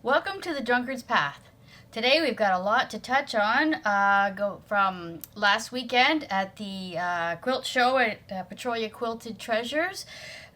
Welcome to the Drunkard's Path. Today we've got a lot to touch on. Go from last weekend at the quilt show at Petrolia Quilted Treasures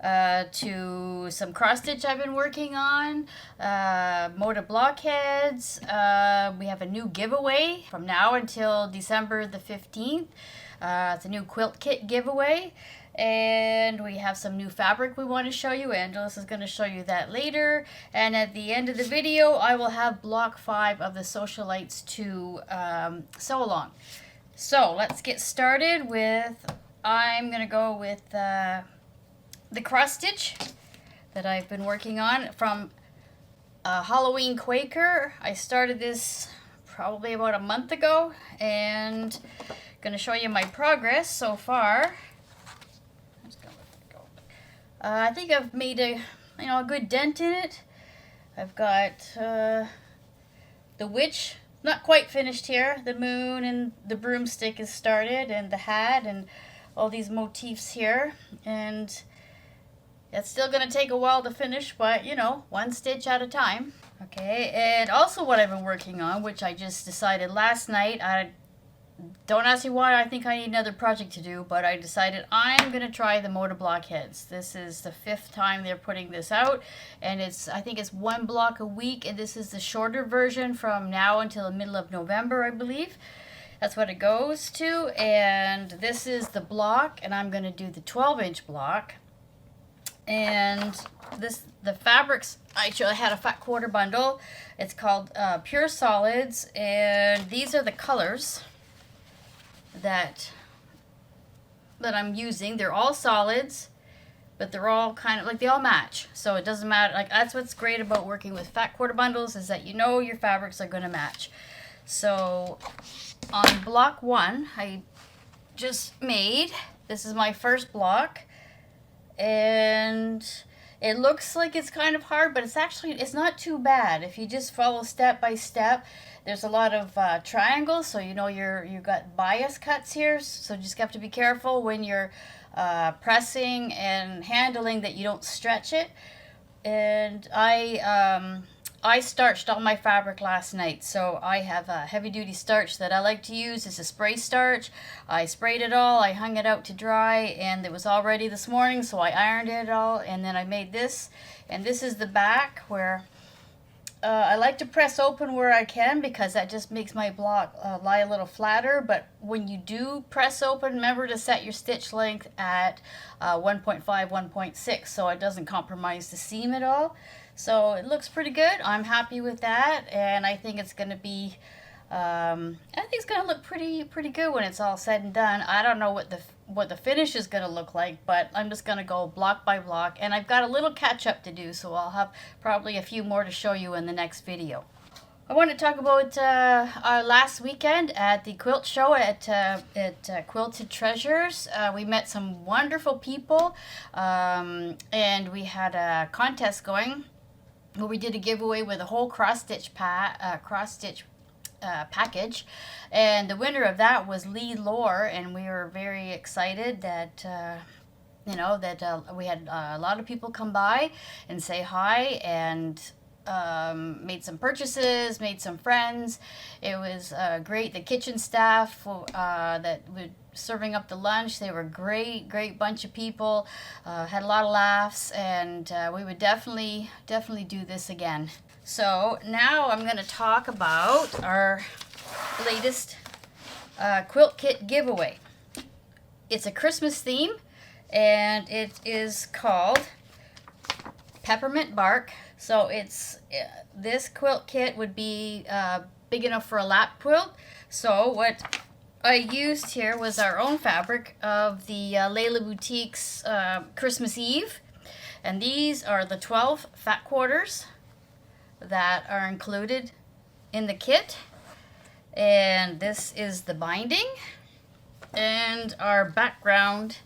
to some cross stitch I've been working on, Moda Blockheads. We have a new giveaway from now until December the 15th. It's a new quilt kit giveaway. And we have some new fabric we want to show you. Angeles is going to show you that later. And at the end of the video, I will have block 5 of the Sewcialites to sew along. So let's get started with, I'm going to go with the cross stitch that I've been working on from Halloween Quaker. I started this probably about a month ago and going to show you my progress so far. I think I've made a good dent in it. I've got the witch not quite finished here. The moon and the broomstick is started, and the hat and all these motifs here. And it's still going to take a while to finish, but one stitch at a time. Okay, and also what I've been working on, which I just decided last night, don't ask me why I think I need another project to do, but I decided I'm going to try the Moda Blockheads. This is the 5th time they're putting this out, and I think it's 1 block a week, and this is the shorter version from now until the middle of November, I believe. That's what it goes to, and this is the block, and I'm going to do the 12-inch block. And the fabrics, I had a fat quarter bundle. It's called Pure Solids, and these are the colors that I'm using. They're all solids, but they're all kind of like, they all match, so it doesn't matter. Like, that's what's great about working with fat quarter bundles, is that your fabrics are going to match. So on block 1 I just made, this is my first block, and it looks like it's kind of hard, but it's not too bad if you just follow step by step. There's a lot of triangles, so you've got bias cuts here, so just have to be careful when you're pressing and handling that you don't stretch it. And I starched all my fabric last night, so I have a heavy-duty starch that I like to use. It's a spray starch. I sprayed it all, I hung it out to dry, and it was all ready this morning, so I ironed it all, and then I made this. And this is the back, where I like to press open where I can, because that just makes my block lie a little flatter. But when you do press open, remember to set your stitch length at 1.5, 1.6, so it doesn't compromise the seam at all. So it looks pretty good. I'm happy with that, and I think it's going to be, look pretty good when it's all said and done. I don't know what the finish is going to look like, but I'm just going to go block by block, and I've got a little catch up to do, so I'll have probably a few more to show you in the next video. I want to talk about our last weekend at the quilt show at Quilted Treasures. We met some wonderful people, and we had a contest going where we did a giveaway with a whole cross stitch package, and the winner of that was Lee Lore, and we were very excited that we had a lot of people come by and say hi, and made some purchases, made some friends. It was great. The kitchen staff that were serving up the lunch, they were great bunch of people. Had a lot of laughs, and we would definitely do this again. So now I'm going to talk about our latest quilt kit giveaway. It's a Christmas theme, and it is called Peppermint Bark. So this quilt kit would be big enough for a lap quilt. So what I used here was our own fabric of the Layla Boutique's Christmas Eve, and these are the 12 fat quarters that are included in the kit, and this is the binding, and our background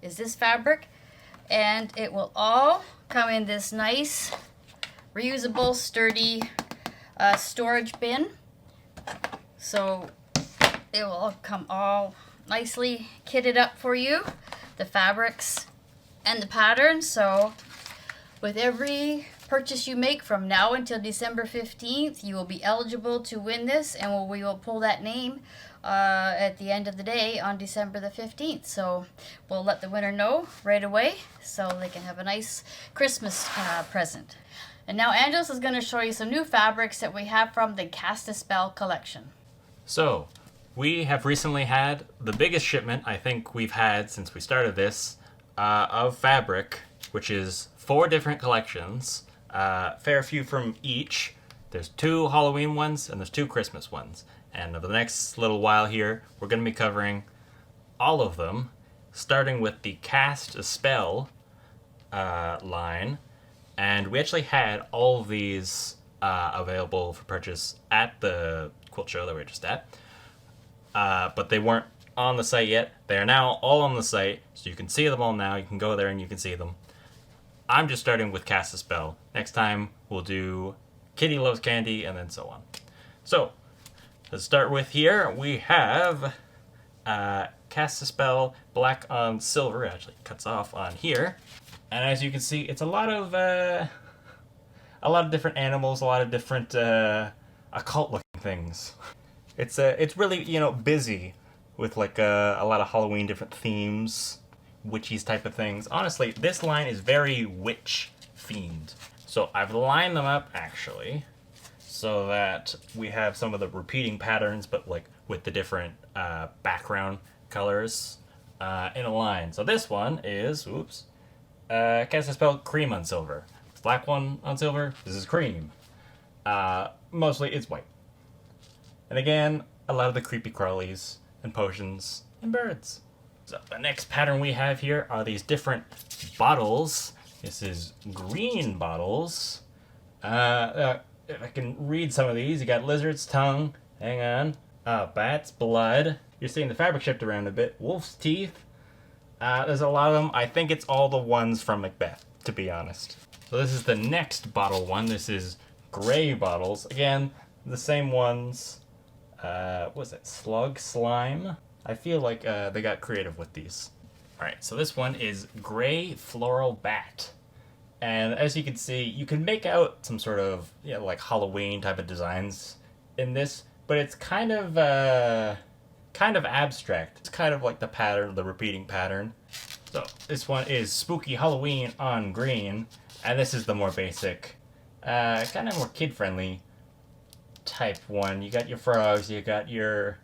is this fabric, and it will all come in this nice reusable sturdy storage bin. So it will all come all nicely kitted up for you, the fabrics and the pattern. So with every purchase you make from now until December 15th, you will be eligible to win this, and we will pull that name at the end of the day on December the 15th. So we'll let the winner know right away so they can have a nice Christmas present. And now Angeles is going to show you some new fabrics that we have from the Cast a Spell collection. So, we have recently had the biggest shipment I think we've had since we started this of fabric, which is 4 different collections, fair few from each. There's 2 Halloween ones and there's 2 Christmas ones. And over the next little while here, we're going to be covering all of them, starting with the Cast a Spell line. And we actually had all of these available for purchase at the quilt show that we were just at. But they weren't on the site yet. They are now all on the site, so you can see them all now. You can go there and you can see them. I'm just starting with Cast a Spell. Next time, we'll do Kitty Loves Candy, and then so on. So, let's start with here. We have Cast a Spell Black on Silver. It actually cuts off on here. And as you can see, it's a lot of different animals, a lot of different occult-looking things. It's really, busy with like a lot of Halloween different themes, witchies type of things. Honestly, this line is very witch themed. So I've lined them up actually so that we have some of the repeating patterns, but like with the different background colors in a line. So this one is, Cast a Spell Cream on Silver. This black one on silver, this is cream. Mostly it's white. And again, a lot of the creepy crawlies and potions and birds. So the next pattern we have here are these different bottles. This is green bottles. If I can read some of these, you got lizard's tongue. Hang on. Bat's blood. You're seeing the fabric shift around a bit. Wolf's teeth. There's a lot of them. I think it's all the ones from Macbeth, to be honest. So this is the next bottle one. This is gray bottles. Again, the same ones. What was it? Slug slime? I feel like they got creative with these. Alright, so this one is gray floral bat. And as you can see, you can make out some sort of, like Halloween type of designs in this, but it's kind of abstract. It's kind of like the pattern, the repeating pattern. So this one is Spooky Halloween on green, and this is the more basic, kind of more kid-friendly type one. You got your frogs, you got your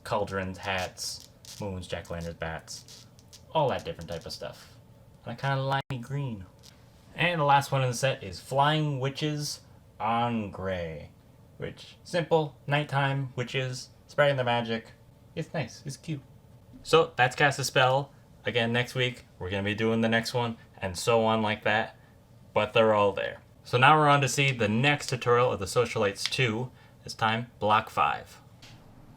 cauldrons, hats, moons, jack-o'-lanterns, bats, all that different type of stuff. And a kind of limey green. And the last one in the set is Flying Witches on gray, which simple, nighttime witches spreading their magic. It's nice. It's cute. So that's Cast a Spell. Again, next week we're going to be doing the next one, and so on like that. But they're all there. So now we're on to see the next tutorial of the Sewcialites 2. This time, Block 5.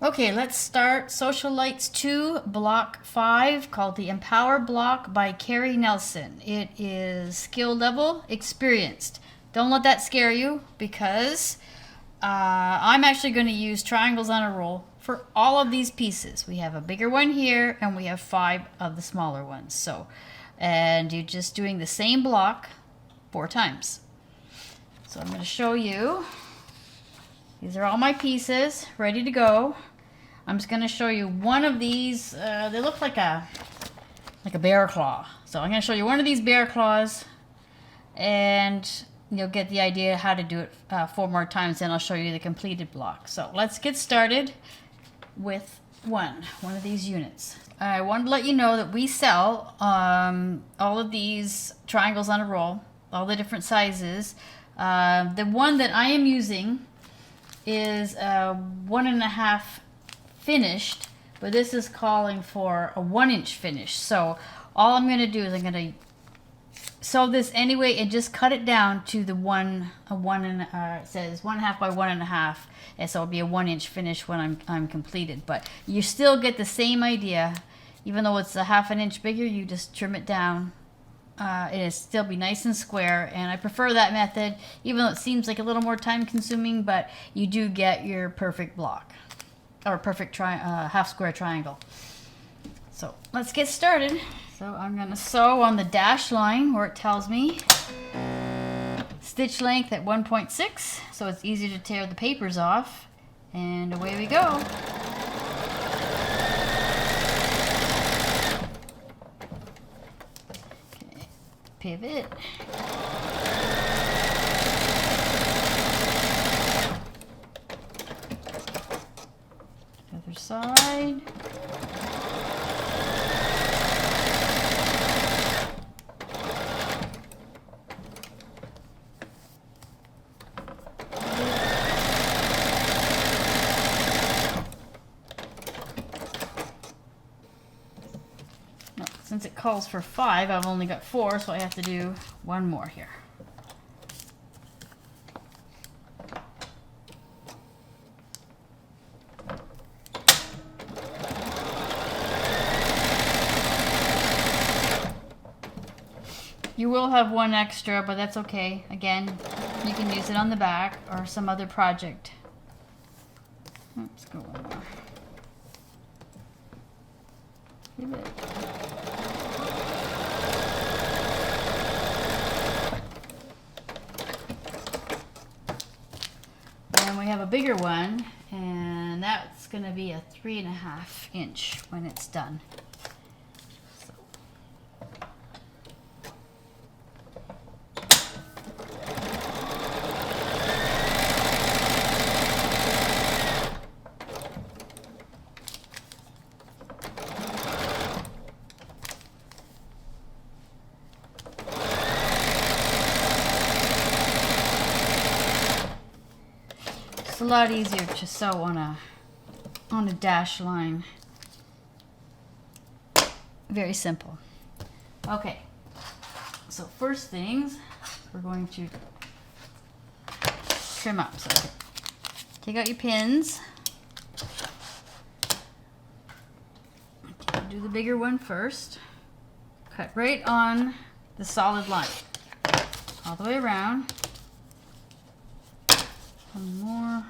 Okay, let's start Sewcialites 2, Block 5, called the Empower Block by Carrie Nelson. It is skill level, experienced. Don't let that scare you, because I'm actually going to use triangles on a roll for all of these pieces. We have a bigger one here, and we have 5 of the smaller ones. So, and you're just doing the same block 4 times. So I'm going to show you. These are all my pieces ready to go. I'm just going to show you one of these. They look like a bear claw. So I'm going to show you one of these bear claws, and you'll get the idea how to do it 4 more times. Then I'll show you the completed block. So let's get started with one of these units. I wanted to let you know that we sell all of these triangles on a roll, all the different sizes. The one that I am using is 1.5 finished, but this is calling for a 1-inch finish. So all I'm going to do is I'm going to sew this anyway and just cut it down to the it says 1.5 by 1.5, and so it'll be a 1-inch finish when I'm completed. But you still get the same idea, even though it's a 1/2 inch bigger. You just trim it down. It'll still be nice and square, and I prefer that method, even though it seems like a little more time consuming, but you do get your perfect block, or perfect half square triangle. So let's get started. So I'm going to sew on the dash line where it tells me stitch length at 1.6, so it's easy to tear the papers off. And away we go. Okay, pivot. Other side. Since it calls for 5, I've only got 4, so I have to do one more here. You will have one extra, but that's okay. Again, you can use it on the back or some other project. Let's go one more. Give it. And we have a bigger one, and that's going to be a 3.5 inch when it's done. So. It's a lot easier to sew on a dash line. Very simple. Okay, so first things, we're going to trim up. So take out your pins. Okay, do the bigger one first. Cut right on the solid line, all the way around. One more.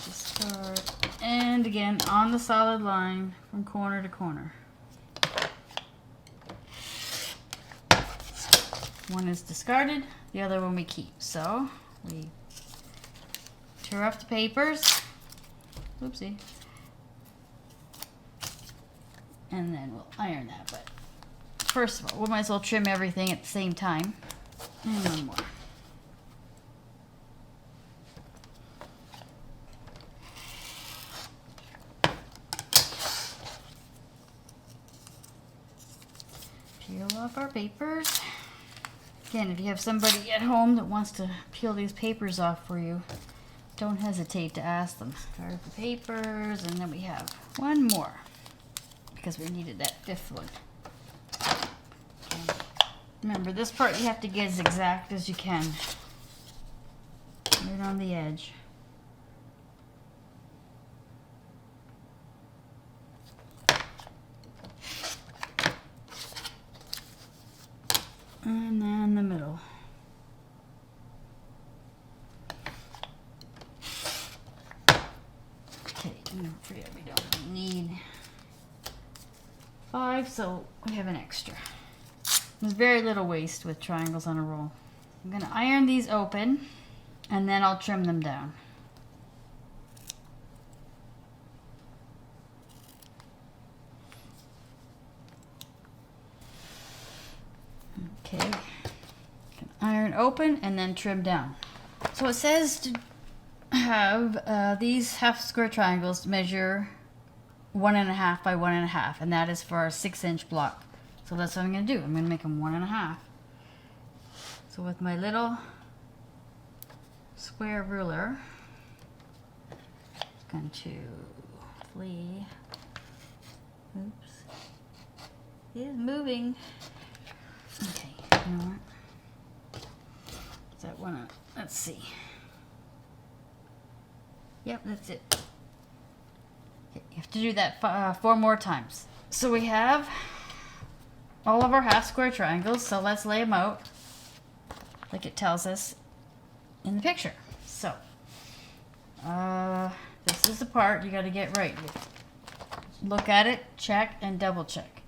Start, and again on the solid line from corner to corner. One is discarded, the other one we keep. So we tear off the papers. Oopsie. And then we'll iron that, but first of all, we might as well trim everything at the same time. And one more. Peel off our papers. Again, if you have somebody at home that wants to peel these papers off for you, don't hesitate to ask them. Start the papers, and then we have one more, because we needed that 5th one. Okay. Remember, this part you have to get as exact as you can. Right on the edge. And then the middle. Okay, and don't forget we don't need 5, so we have an extra. There's very little waste with triangles on a roll. I'm going to iron these open, and then I'll trim them down. Okay, can iron open and then trim down. So it says to have these half square triangles measure 1.5 by 1.5, and that is for our 6-inch block. So that's what I'm going to do. I'm going to make them 1.5. So with my little square ruler, I'm going to flee. Oops, it is moving. Okay, you know what? Is that one? Let's see. Yep, that's it. Okay, you have to do that 4 more times. So we have all of our half square triangles, so let's lay them out like it tells us in the picture. So, this is the part you got to get right. look at it, check, and double check.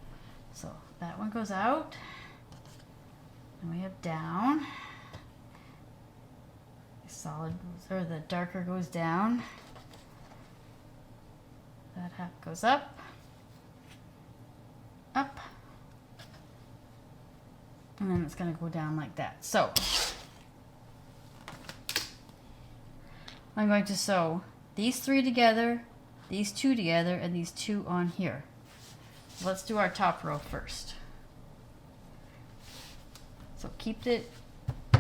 So that one goes out. And we have down. The solid or the darker goes down. That half goes up. Up. And then it's going to go down like that. So I'm going to sew these 3 together, these 2 together, and these 2 on here. Let's do our top row first. So keep it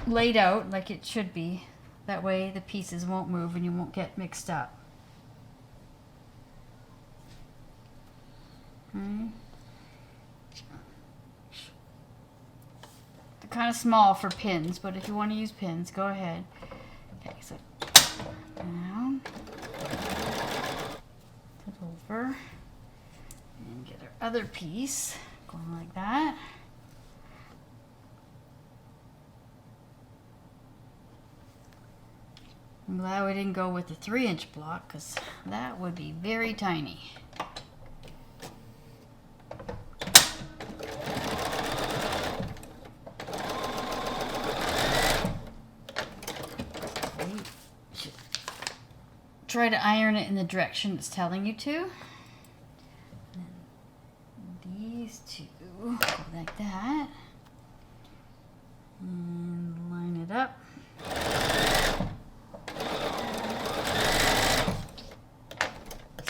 laid out like it should be. That way the pieces won't move and you won't get mixed up. Okay. They're kind of small for pins, but if you want to use pins, go ahead. Okay, so down, put over, and get our other piece going like that. I'm glad we didn't go with the 3-inch block because that would be very tiny. Try to iron it in the direction it's telling you to. And these 2 go like that. And line it up.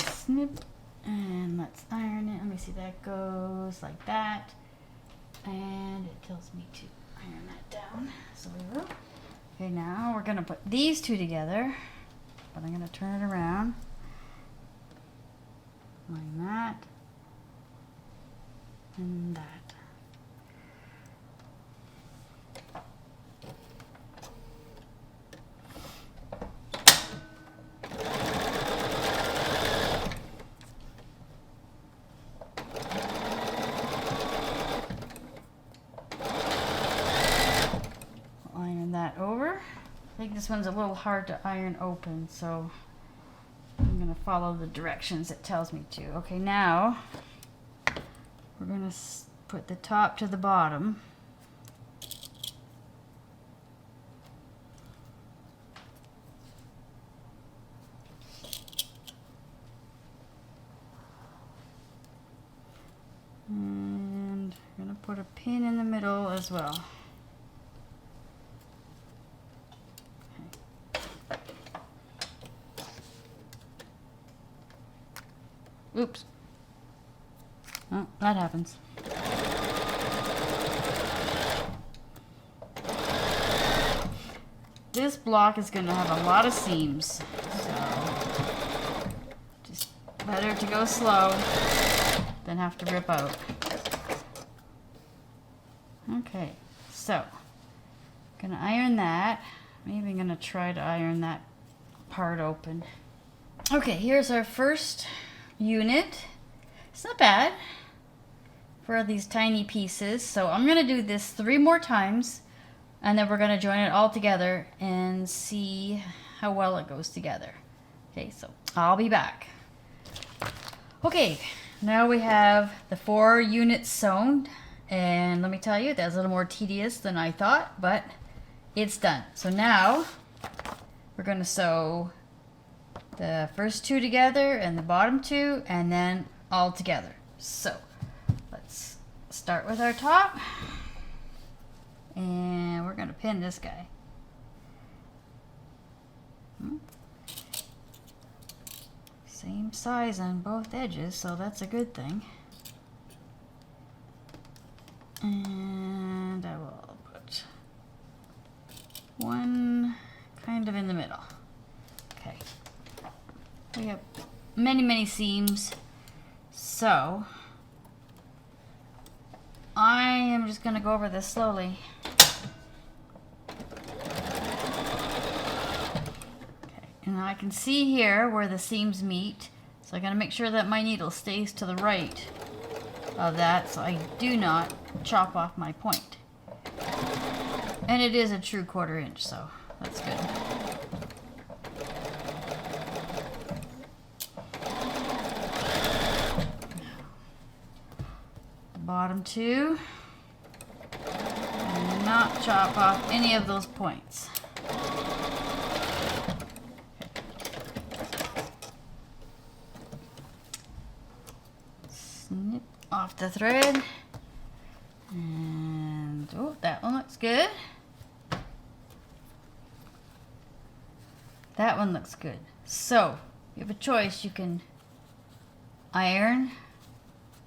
Snip. And let's iron it. Let me see, that goes like that. And it tells me to iron that down. So we will. Okay, now we're going to put these 2 together. But I'm going to turn it around, like that, and that. Iron that over. I think this one's a little hard to iron open, so I'm going to follow the directions it tells me to. Okay, now we're going to put the top to the bottom. And I'm going to put a pin in the middle as well. Oops. Oh, that happens. This block is going to have a lot of seams, so just better to go slow than have to rip out. Okay, so I'm going to iron that. Maybe I'm going to try to iron that part open. Okay, here's our first unit. It's not bad for these tiny pieces. So I'm going to do this 3 more times and then we're going to join it all together and see how well it goes together. Okay, so I'll be back. Okay, now we have the 4 units sewn, and let me tell you, that's a little more tedious than I thought, but it's done. So now we're going to sew the first 2 together and the bottom 2 and then all together. So let's start with our top, and we're going to pin this guy. Same size on both edges, so that's a good thing. And I will put one kind of in the middle. Okay. We have many seams, so I am just going to go over this slowly. Okay, and I can see here where the seams meet, so I got to make sure that my needle stays to the right of that, so I do not chop off my point. And it is a true 1/4 inch, so that's good. bottom two and not chop off any of those points. Snip off the thread, and oh, that one looks good. That one looks good. So you have a choice. You can iron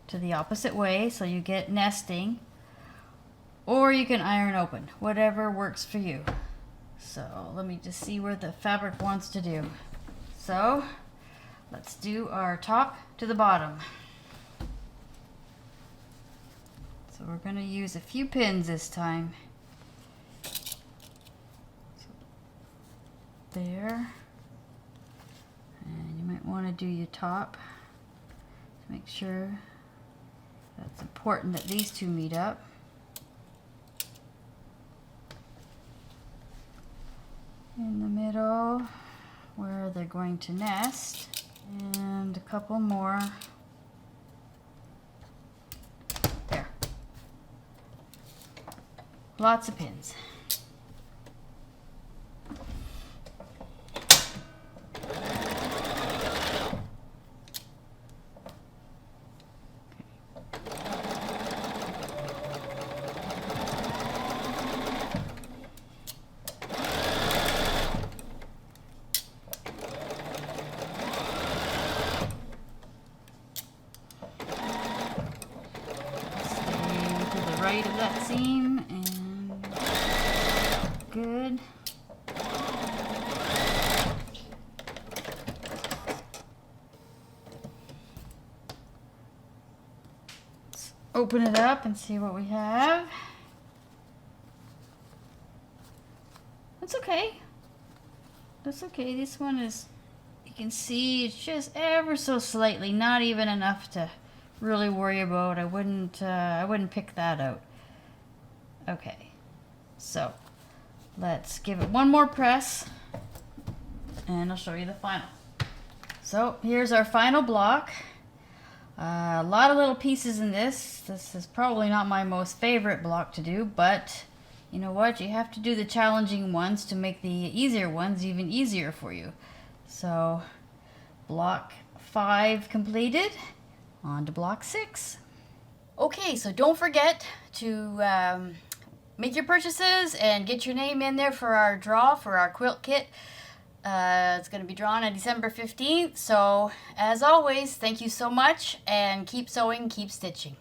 to the opposite way so you get nesting, or you can iron open, whatever works for you. So let me just see where the fabric wants to do. So let's do our top to the bottom. So we're going to use a few pins this time. There, and you might want to do your top to make sure. That's important that these two meet up. In the middle where they're going to nest, and a couple more there. Lots of pins. Right of that seam, and good. Let's open it up and see what we have. That's okay. That's okay. This one is, you can see it's just ever so slightly, not even enough to really worry about. I wouldn't pick that out. Okay, so let's give it one more press and I'll show you the final. So here's our final block. A lot of little pieces in this. This is probably not my most favorite block to do, but you know what? You have to do the challenging ones to make the easier ones even easier for you. So block 5 completed. On to block 6. Okay, so don't forget to make your purchases and get your name in there for our draw for our quilt kit. It's going to be drawn on December 15th. So as always, thank you so much, and keep sewing, keep stitching.